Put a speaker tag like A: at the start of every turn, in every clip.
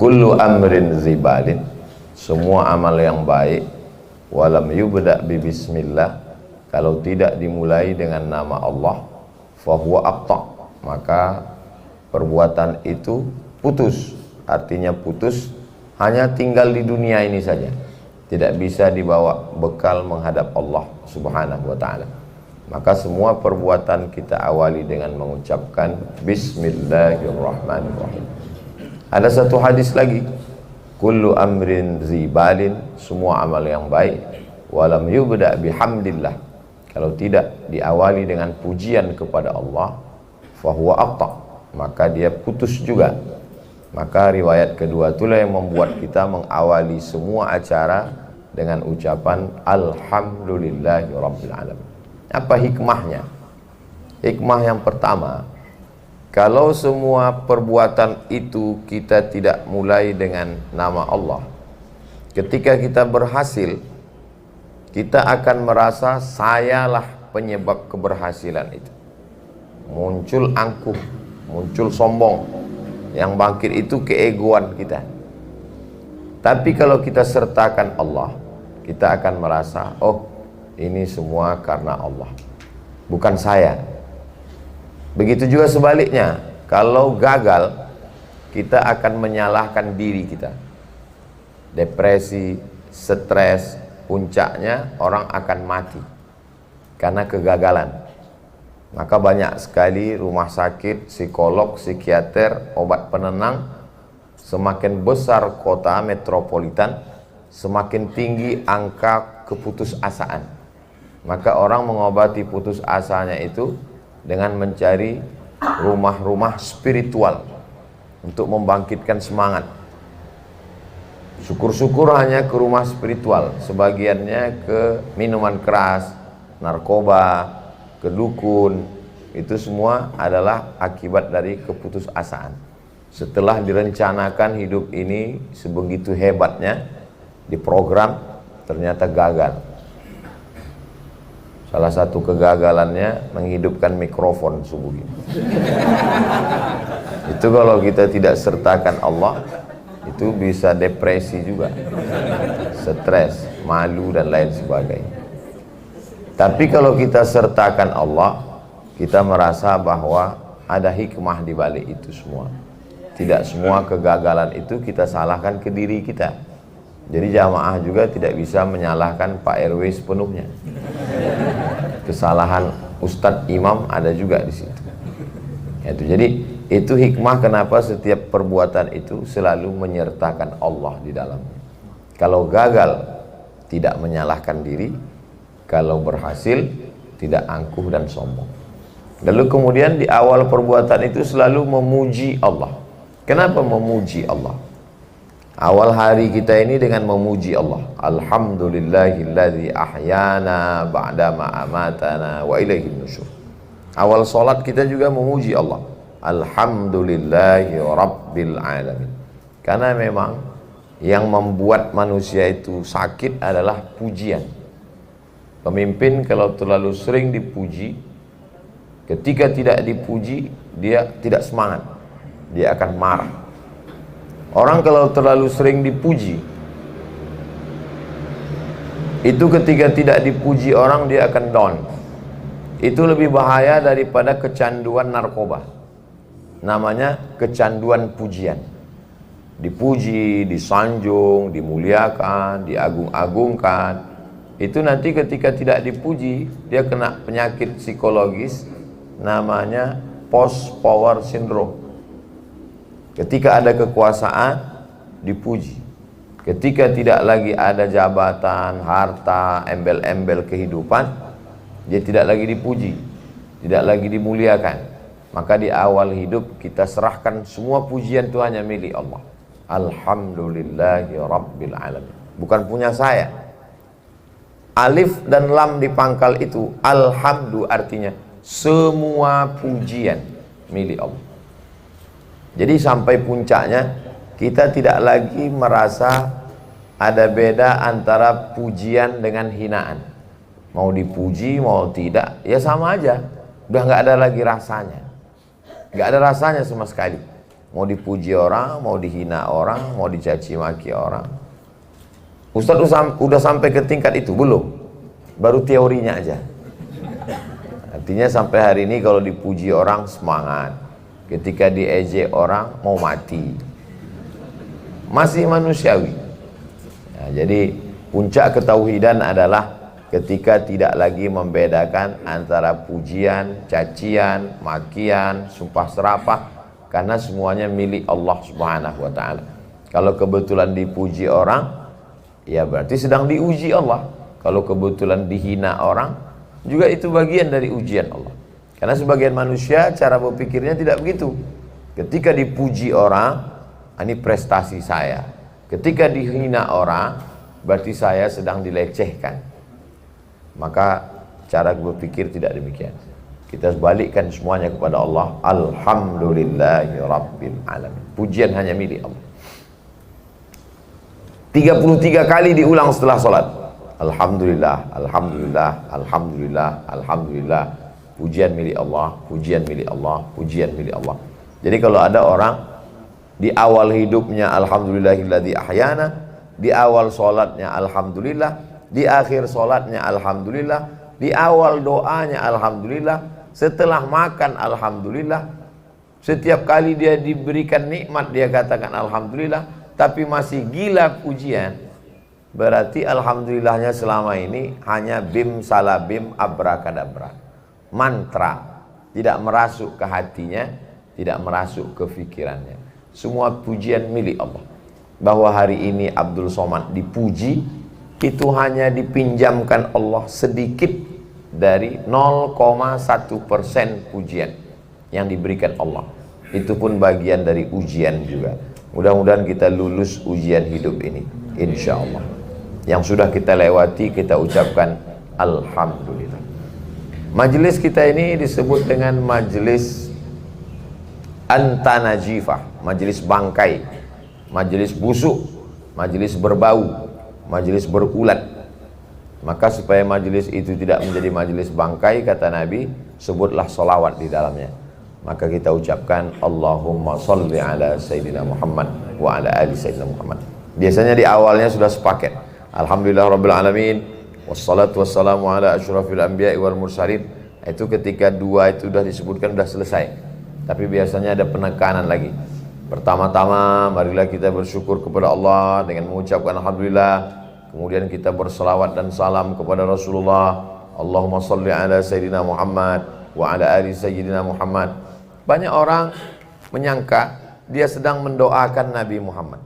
A: Kullu amrin zibalin, semua amal yang baik, walam yubda bi bismillah, kalau tidak dimulai dengan nama Allah, fahuwa aqta, maka perbuatan itu putus. Artinya putus, hanya tinggal di dunia ini saja, tidak bisa dibawa bekal menghadap Allah subhanahu wa ta'ala. Maka semua perbuatan kita awali dengan mengucapkan Bismillahirrahmanirrahim. Ada satu hadis lagi, kullu amrin zibalin, semua amal yang baik, walam yubda bihamdillah, kalau tidak diawali dengan pujian kepada Allah, fahuwa aqta, maka dia putus juga. Maka riwayat kedua itulah yang membuat kita mengawali semua acara dengan ucapan Alhamdulillahirabbil alamin. Apa hikmahnya? Hikmah yang pertama, kalau semua perbuatan itu kita tidak mulai dengan nama Allah, ketika kita berhasil, kita akan merasa sayalah penyebab keberhasilan itu. Muncul angkuh, muncul sombong. Yang bangkit itu keegoan kita. Tapi kalau kita sertakan Allah, kita akan merasa, oh, ini semua karena Allah, bukan saya. Begitu juga sebaliknya, kalau gagal, kita akan menyalahkan diri kita. Depresi, stres, puncaknya orang akan mati karena kegagalan. Maka banyak sekali rumah sakit, psikolog, psikiater, obat penenang. Semakin besar kota metropolitan, semakin tinggi angka keputusasaan. Maka orang mengobati putus asanya itu dengan mencari rumah-rumah spiritual untuk membangkitkan semangat. Syukur-syukur hanya ke rumah spiritual, sebagiannya ke minuman keras, narkoba, ke dukun. Itu semua adalah akibat dari keputusasaan. Setelah direncanakan hidup ini sebegitu hebatnya, diprogram, ternyata gagal. Salah satu kegagalannya menghidupkan mikrofon subuh ini. Itu kalau kita tidak sertakan Allah, itu bisa depresi juga, stres, malu dan lain sebagainya. Tapi kalau kita sertakan Allah, kita merasa bahwa ada hikmah di balik itu semua. Tidak semua kegagalan itu kita salahkan ke diri kita. Jadi jamaah juga tidak bisa menyalahkan Pak RW sepenuhnya. Kesalahan Ustadz Imam ada juga di situ. Jadi itu hikmah kenapa setiap perbuatan itu selalu menyertakan Allah di dalamnya. Kalau gagal, tidak menyalahkan diri. Kalau berhasil, tidak angkuh dan sombong. Lalu kemudian di awal perbuatan itu selalu memuji Allah. Kenapa memuji Allah? Awal hari kita ini dengan memuji Allah. Alhamdulillahilladzi ahyana ba'dama amatana wa ilaihin nusyur. Awal salat kita juga memuji Allah. Alhamdulillahi rabbil alamin. Karena memang yang membuat manusia itu sakit adalah pujian. Pemimpin kalau terlalu sering dipuji, ketika tidak dipuji, dia tidak semangat, dia akan marah. Orang kalau terlalu sering dipuji, itu ketika tidak dipuji orang, dia akan down. Itu lebih bahaya daripada kecanduan narkoba. Namanya kecanduan pujian. Dipuji, disanjung, dimuliakan, diagung-agungkan. Itu nanti ketika tidak dipuji, dia kena penyakit psikologis namanya post power syndrome. Ketika ada kekuasaan, dipuji. Ketika tidak lagi ada jabatan, harta, embel-embel kehidupan, dia tidak lagi dipuji, tidak lagi dimuliakan. Maka di awal hidup kita serahkan semua pujian itu hanya milik Allah. Alhamdulillahi rabbil alamin. Bukan punya saya. Alif dan lam di pangkal itu, alhamdu, artinya semua pujian milik Allah. Jadi sampai puncaknya kita tidak lagi merasa ada beda antara pujian dengan hinaan. Mau dipuji mau tidak, ya sama aja. Udah nggak ada lagi rasanya, nggak ada rasanya sama sekali. mau dipuji orang, mau dihina orang, mau dicaci maki orang. Ustadz udah sampai ke tingkat itu? Belum, baru teorinya aja. Artinya sampai hari ini kalau dipuji orang semangat, ketika diejek orang mau mati, masih manusiawi. Nah, jadi puncak ketauhidan adalah ketika tidak lagi membedakan antara pujian, cacian, makian, sumpah serapah, karena semuanya milik Allah Subhanahu wa ta'ala. Kalau kebetulan dipuji orang, ya berarti sedang diuji Allah. Kalau kebetulan dihina orang, juga itu bagian dari ujian Allah. Karena sebagian manusia cara berpikirnya tidak begitu. Ketika dipuji orang, ini prestasi saya. Ketika dihina orang, berarti saya sedang dilecehkan. Maka cara berpikir tidak demikian. Kita balikkan semuanya kepada Allah. Alhamdulillahirabbil alamin. Pujian hanya milik Allah. 33 kali diulang setelah salat. Alhamdulillah, alhamdulillah, alhamdulillah, alhamdulillah. Pujian milik Allah, pujian milik Allah, pujian milik Allah. Jadi kalau ada orang di awal hidupnya alhamdulillahilladzi ahyana, di awal salatnya alhamdulillah, di akhir sholatnya alhamdulillah, di awal doanya alhamdulillah, setelah makan alhamdulillah, setiap kali dia diberikan nikmat dia katakan alhamdulillah, tapi masih gila pujian, berarti alhamdulillahnya selama ini hanya bim salabim abrakadabra, mantra, tidak merasuk ke hatinya, tidak merasuk ke pikirannya. Semua pujian milik Allah. Bahwa hari ini Abdul Somad dipuji, itu hanya dipinjamkan Allah sedikit dari 0,1% pujian yang diberikan Allah. Itu pun bagian dari ujian juga. Mudah-mudahan kita lulus ujian hidup ini, insya Allah. Yang sudah kita lewati kita ucapkan alhamdulillah. Majelis kita ini disebut dengan majelis antanajifah, majelis bangkai, majelis busuk, majelis berbau, majelis berulat. Maka supaya majelis itu tidak menjadi majelis bangkai, kata Nabi, sebutlah salawat di dalamnya. Maka kita ucapkan Allahumma salli ala Sayyidina Muhammad wa ala ali Sayyidina Muhammad. Biasanya di awalnya sudah sepaket. Alhamdulillah Rabbil Alamin, wassalatu wassalamu ala asyrafil anbiya'i wal mursalin. Itu ketika dua itu sudah disebutkan, sudah selesai. Tapi biasanya ada penekanan lagi. Pertama-tama marilah kita bersyukur kepada Allah dengan mengucapkan alhamdulillah. Kemudian kita berselawat dan salam kepada Rasulullah. Allahumma salli ala Sayyidina Muhammad wa ala ali Sayyidina Muhammad. Banyak orang menyangka dia sedang mendoakan Nabi Muhammad.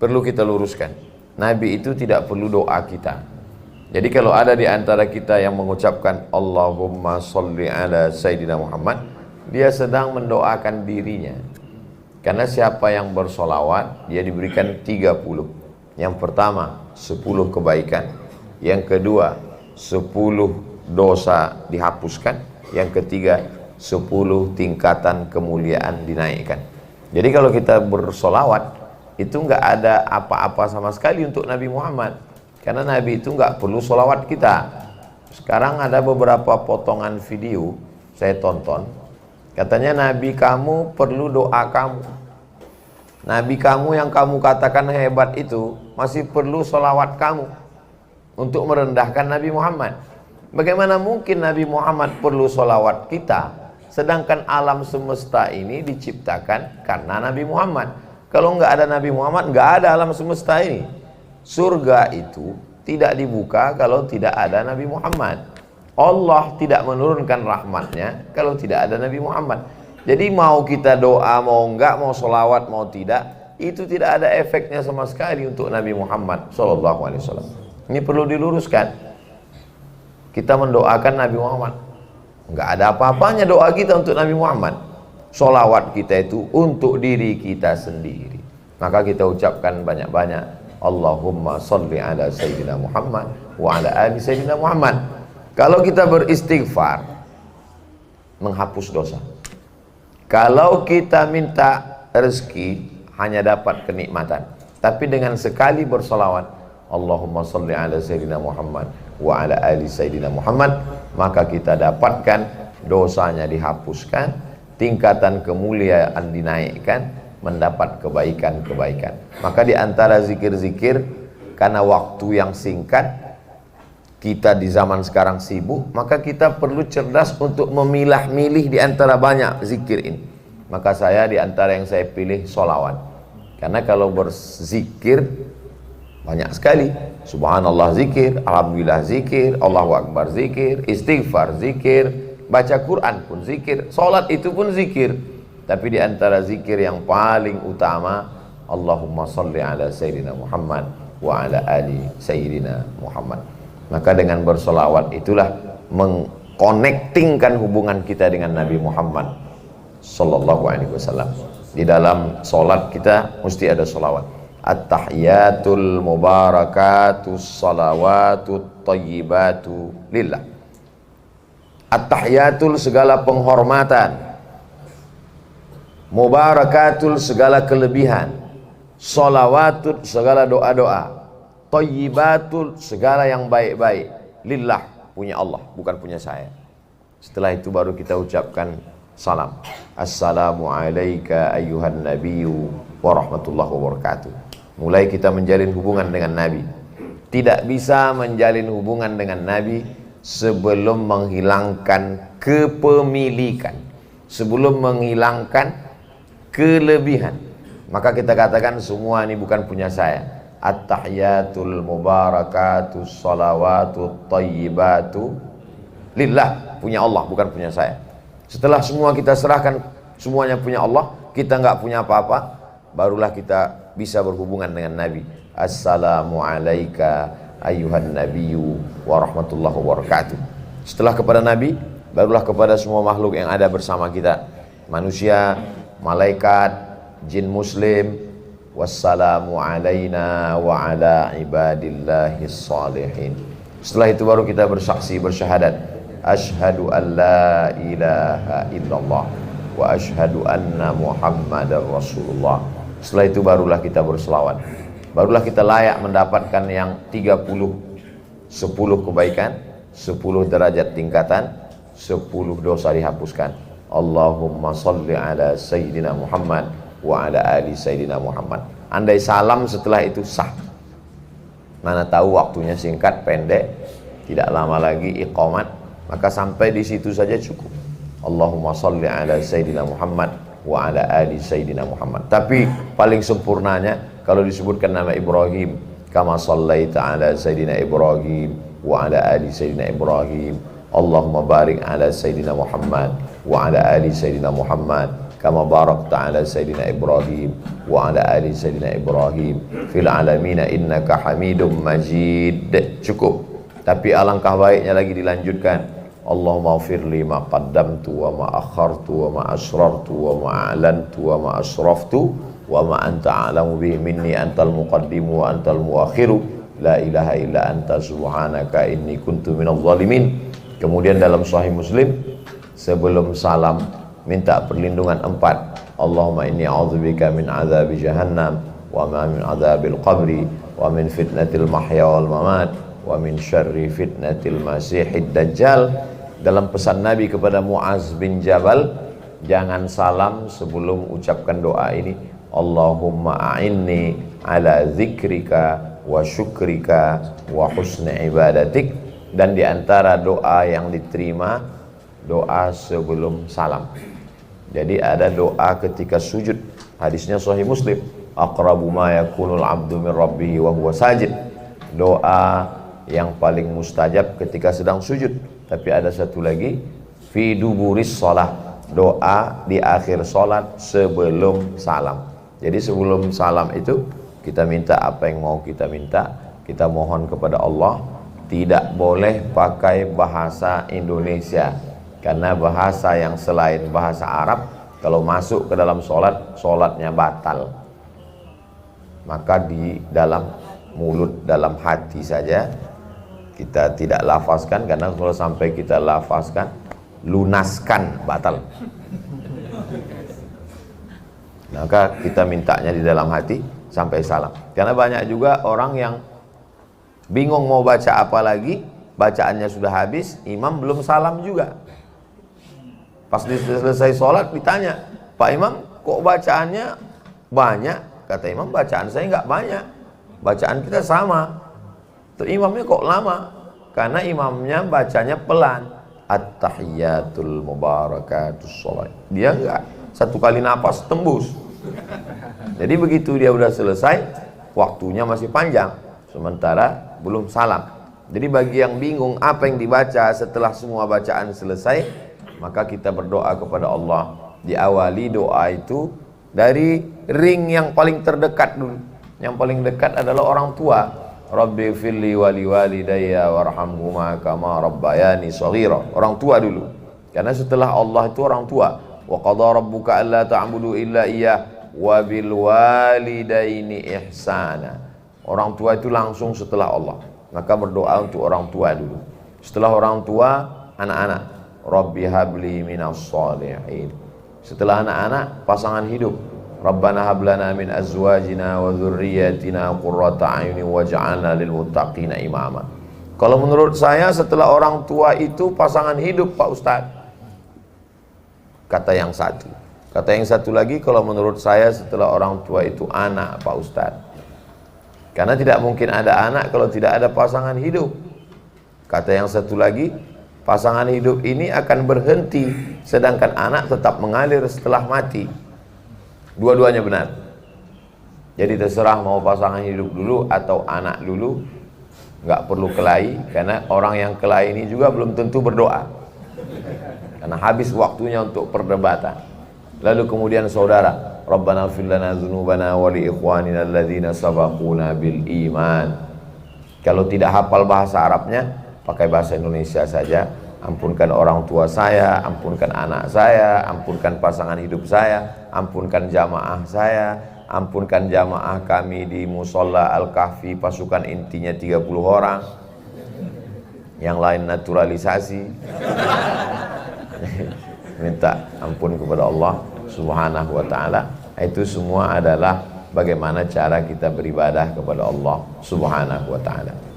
A: Perlu kita luruskan, Nabi itu tidak perlu doa kita. Jadi kalau ada di antara kita yang mengucapkan Allahumma salli ala Sayyidina Muhammad, dia sedang mendoakan dirinya. Karena siapa yang bersolawat, dia diberikan 30. Yang pertama 10 kebaikan, yang kedua 10 dosa dihapuskan, yang ketiga 10 tingkatan kemuliaan dinaikkan. Jadi kalau kita bersolawat itu nggak ada apa-apa sama sekali untuk Nabi Muhammad, karena Nabi itu nggak perlu solawat kita. Sekarang ada beberapa potongan video saya tonton, katanya Nabi kamu perlu doa kamu. Nabi kamu yang kamu katakan hebat itu masih perlu solawat kamu untuk merendahkan Nabi Muhammad. Bagaimana mungkin Nabi Muhammad perlu solawat kita, sedangkan alam semesta ini diciptakan karena Nabi Muhammad. Kalau nggak ada Nabi Muhammad, nggak ada alam semesta ini. Surga itu tidak dibuka kalau tidak ada Nabi Muhammad. Allah tidak menurunkan rahmatnya kalau tidak ada Nabi Muhammad. Jadi mau kita doa, mau enggak, mau solawat, mau tidak, itu tidak ada efeknya sama sekali untuk Nabi Muhammad SAW. Ini perlu diluruskan. Kita mendoakan Nabi Muhammad, enggak ada apa-apanya doa kita untuk Nabi Muhammad. Solawat kita itu untuk diri kita sendiri. Maka kita ucapkan banyak-banyak Allahumma salli ala Sayyidina Muhammad wa ala ali Sayyidina Muhammad. Kalau kita beristighfar, menghapus dosa. Kalau kita minta rezeki, hanya dapat kenikmatan. Tapi dengan sekali bersolawat Allahumma salli ala Sayyidina Muhammad wa ala ali Sayyidina Muhammad, maka kita dapatkan dosanya dihapuskan, tingkatan kemuliaan dinaikkan, mendapat kebaikan-kebaikan. Maka di antara zikir-zikir, karena waktu yang singkat, kita di zaman sekarang sibuk, maka kita perlu cerdas untuk memilah-milih di antara banyak zikir ini. Maka saya di antara yang saya pilih sholawat. Karena kalau berzikir banyak sekali. Subhanallah zikir, alhamdulillah zikir, Allahu akbar zikir, istighfar zikir, baca Quran pun zikir, sholat itu pun zikir. Tapi di antara zikir yang paling utama, Allahumma salli ala Sayyidina Muhammad wa ala ali Sayyidina Muhammad. Maka dengan bersolawat itulah mengkonektingkan hubungan kita dengan Nabi Muhammad sallallahu alaihi wasallam. Di dalam sholat kita mesti ada solawat. At-tahiyatul mubarakatus salawatut tayyibatu lillah. At-tahiyatul segala penghormatan, mubarakatul segala kelebihan, salawatut segala doa-doa, tayyibatul segala yang baik-baik, lillah punya Allah, bukan punya saya. Setelah itu baru kita ucapkan salam. Assalamu alayka ayyuhan nabiyyu wa rahmatullahi wa barakatuh. Mulai kita menjalin hubungan dengan Nabi. Tidak bisa menjalin hubungan dengan Nabi sebelum menghilangkan kepemilikan, sebelum menghilangkan kelebihan. Maka kita katakan semua ini bukan punya saya. At-tahiyatul mubarakatus salawatut tayyibatu lillah, punya Allah, bukan punya saya. Setelah semua kita serahkan, semuanya punya Allah, kita nggak punya apa-apa, barulah kita bisa berhubungan dengan Nabi. Assalamu alayka ayyuhan nabiyyu wa rahmatullahi wa barakatuh. Setelah kepada Nabi, barulah kepada semua makhluk yang ada bersama kita, manusia, malaikat, jin muslim. Wassalamu alaina wa ala ibadillahis salihin. Setelah itu baru kita bersaksi, bersyahadat, asyhadu an la ilaha illallah wa asyhadu anna muhammadar rasulullah. Setelah itu barulah kita berselawat, barulah kita layak mendapatkan yang 30, 10 kebaikan, 10 derajat tingkatan, 10 dosa dihapuskan. Allahumma salli ala Sayyidina Muhammad wa ala ali Sayyidina Muhammad. Andai salam setelah itu sah. Mana tahu waktunya singkat, pendek, tidak lama lagi iqamat, maka sampai di situ saja cukup. Allahumma salli ala Sayyidina Muhammad wa ala ali Sayyidina Muhammad. Tapi paling sempurnanya kalau disebutkan nama Ibrahim, kama sallaita ala Sayyidina Ibrahim wa ala ali Sayyidina Ibrahim. Allahumma barik ala Sayyidina Muhammad wa ala ali Sayyidina Muhammad kama barakta ala Sayyidina Ibrahim wa ala ali Sayyidina Ibrahim fil alamina innaka hamidum majid. Cukup. Tapi alangkah baiknya lagi dilanjutkan, Allahumma firli ma qaddamtu wa ma akhartu wa ma asrartu wa ma a'lantu wa ma asraftu wa ma anta a'lamu bihi minni antal muqaddimu wa antal muakhiru la ilaha illa anta subhanaka inni kuntu minadh zalimin. Kemudian dalam Sahih Muslim sebelum salam minta perlindungan 4. Allahumma inni a'udzubika min azabi jahannam wa ma min azabil qabri wa min fitnatil mahya wal mamat wa min syarri fitnatil masihid dajjal. Dalam pesan Nabi kepada Muaz bin Jabal, jangan salam sebelum ucapkan doa ini, Allahumma a'inni ala zikrika wa syukrika wa husni ibadatik. Dan diantara doa yang diterima, doa sebelum salam. Jadi ada doa ketika sujud, hadisnya Sahih Muslim, aqrabu ma yakunul abdu min rabbihi wa huwa sajid. Doa yang paling mustajab ketika sedang sujud. Tapi ada satu lagi, fi duburis shalah, doa di akhir salat sebelum salam. Jadi sebelum salam itu kita minta apa yang mau kita minta, kita mohon kepada Allah. Tidak boleh pakai bahasa Indonesia, karena bahasa yang selain bahasa Arab kalau masuk ke dalam sholat, sholatnya batal. Maka di dalam mulut, dalam hati saja kita tidak lafazkan, karena kalau sampai kita lafazkan, lunaskan, batal. Maka kita mintanya di dalam hati sampai salam. Karena banyak juga orang yang bingung mau baca apa lagi, bacaannya sudah habis, imam belum salam juga. Pas selesai sholat ditanya, Pak Imam kok bacaannya banyak? Kata imam, bacaan saya nggak banyak, bacaan kita sama. Tuh imamnya kok lama? Karena imamnya bacanya pelan. At-tahiyyatul mubarakatus sholat. Dia nggak satu kali napas tembus. Jadi begitu dia udah selesai, waktunya masih panjang, sementara belum salam. Jadi bagi yang bingung apa yang dibaca setelah semua bacaan selesai, maka kita berdoa kepada Allah. Diawali doa itu dari ring yang paling terdekat dulu. Yang paling dekat adalah orang tua. Rabbi firli wali walidayya warhamhuma kama rabbayani shaghira. Orang tua dulu. Karena setelah Allah itu orang tua. Wa qadha rabbuka alla ta'budu illa iyyah wa bil walidaini ihsana. Orang tua itu langsung setelah Allah. Maka berdoa untuk orang tua dulu. Setelah orang tua, anak-anak. Rabbi habli minas shalihin. Setelah anak-anak, pasangan hidup. Rabbana hablana min azwajina wa dzurriyyatina qurrata a'yunin waj'alna lil muttaqina imama. Kalau menurut saya setelah orang tua itu pasangan hidup, Pak Ustaz. Kata yang satu. Kata yang satu lagi, kalau menurut saya setelah orang tua itu anak, Pak Ustaz. Karena tidak mungkin ada anak kalau tidak ada pasangan hidup. Kata yang satu lagi, pasangan hidup ini akan berhenti, sedangkan anak tetap mengalir setelah mati. Dua-duanya benar. Jadi terserah mau pasangan hidup dulu atau anak dulu. Nggak perlu kelahi, karena orang yang kelahi ini juga belum tentu berdoa. Karena habis waktunya untuk perdebatan. Lalu kemudian saudara, Rabbana ighfir lana dzunubana wa li ikhwanina alladzina sabaquna bil iman. Kalau tidak hafal bahasa Arabnya, pakai bahasa Indonesia saja. Ampunkan orang tua saya, ampunkan anak saya, ampunkan pasangan hidup saya, ampunkan jamaah saya, ampunkan jamaah kami di Musola Al-Kahfi, pasukan intinya 30 orang. Yang lain naturalisasi. Minta ampun kepada Allah Subhanahu wa ta'ala. Itu semua adalah bagaimana cara kita beribadah kepada Allah Subhanahu wa ta'ala.